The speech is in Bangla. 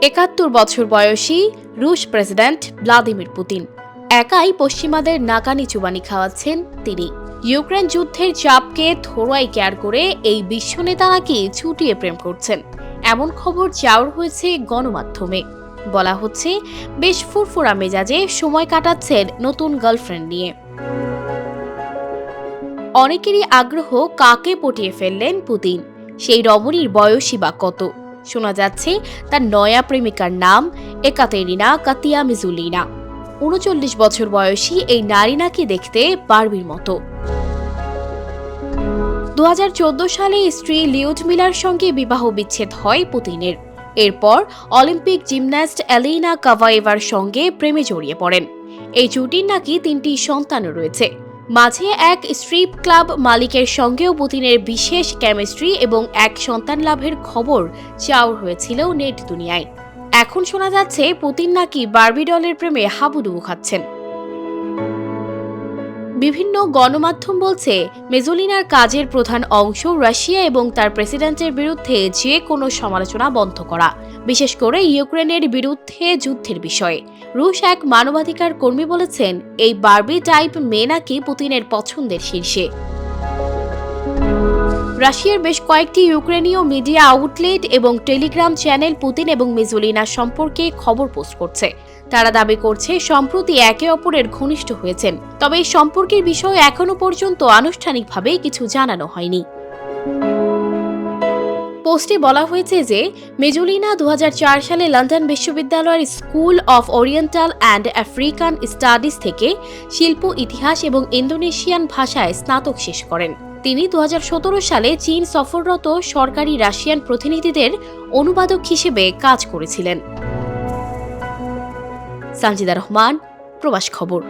৭১ বছর বয়সী রুশ প্রেসিডেন্ট ভ্লাদিমির পুতিন একাই পশ্চিমাদের নাকানি চুবানি খাওয়াচ্ছেন তিনি। ইউক্রেন যুদ্ধের চাপকে থোড়াই কেয়ার করে এই বিশ্ব নেতা নাকি ছুটিয়ে প্রেম করছেন, এমন খবর চাউর হয়েছে গণমাধ্যমে। বলা হচ্ছে বেশ ফুরফুরা মেজাজে সময় কাটাচ্ছেন নতুন গার্লফ্রেন্ড নিয়ে। অনেকেরই আগ্রহ, কাকে পটিয়ে ফেললেন পুতিন, সেই রমণীর বয়সই বা কত? শোনা যাচ্ছে তার নয়া প্রেমিকার নাম একাতেরিনা কাতিয়ামিজুলিনা। ৩৯ বছর বয়সী এই নারী নাকি দেখতে বারবির মতো। ২০১৪ সালে স্ত্রী লিউডমিলার সঙ্গে বিবাহ বিচ্ছেদ হয় পুতিনের। এরপর অলিম্পিক জিমন্যাস্ট এলিনা কাভায়েভার সঙ্গে প্রেমে জড়িয়ে পড়েন। এই জুটির নাকি ৩টি সন্তানও রয়েছে। মাঝে এক স্ট্রিপ ক্লাব মালিকের সঙ্গেও পুতিনের বিশেষ কেমিস্ট্রি এবং এক সন্তান লাভের খবর চাউর হয়েছিল নেট দুনিয়ায়। এখন শোনা যাচ্ছে পুতিন নাকি বারবি ডলের প্রেমে হাবুডুবু খাচ্ছেন। বিভিন্ন গণমাধ্যম বলছে মেজোলিনার কাজের প্রধান অংশ রাশিয়া এবং তার প্রেসিডেন্টের বিরুদ্ধে যে কোনো সমালোচনা বন্ধ করা, বিশেষ করে ইউক্রেনের বিরুদ্ধে যুদ্ধের বিষয়ে। রুশ এক মানবাধিকার কর্মী বলেছেন, এই বারবি টাইপ মেয়ে নাকি পুতিনের পছন্দের শীর্ষে। রাশিয়ার বেশ কয়েকটি ইউক্রেনীয় মিডিয়া আউটলেট এবং টেলিগ্রাম চ্যানেল পুতিন এবং মেজোলিনা সম্পর্কে খবর পোস্ট করছে। তারা দাবি করছে সম্প্রতি একে অপরের ঘনিষ্ঠ হয়েছেন, তবে এই সম্পর্কের বিষয়ে এখনো পর্যন্ত আনুষ্ঠানিকভাবে কিছু জানানো হয়নি। পোস্টে বলা হয়েছে যে মেজোলিনা ২০০৪ সালে লন্ডন বিশ্ববিদ্যালয়ের school of oriental and African studies থেকে শিল্প ইতিহাস এবং ইন্দোনেশিয়ান ভাষায় স্নাতক শেষ করেন। তিনি ২০১৭ সালে চীন সফররত সরকারি রাশিয়ান প্রতিনিধিদের অনুবাদক হিসেবে কাজ করেছিলেন। সানজিদা রহমান, প্রবাস খবর।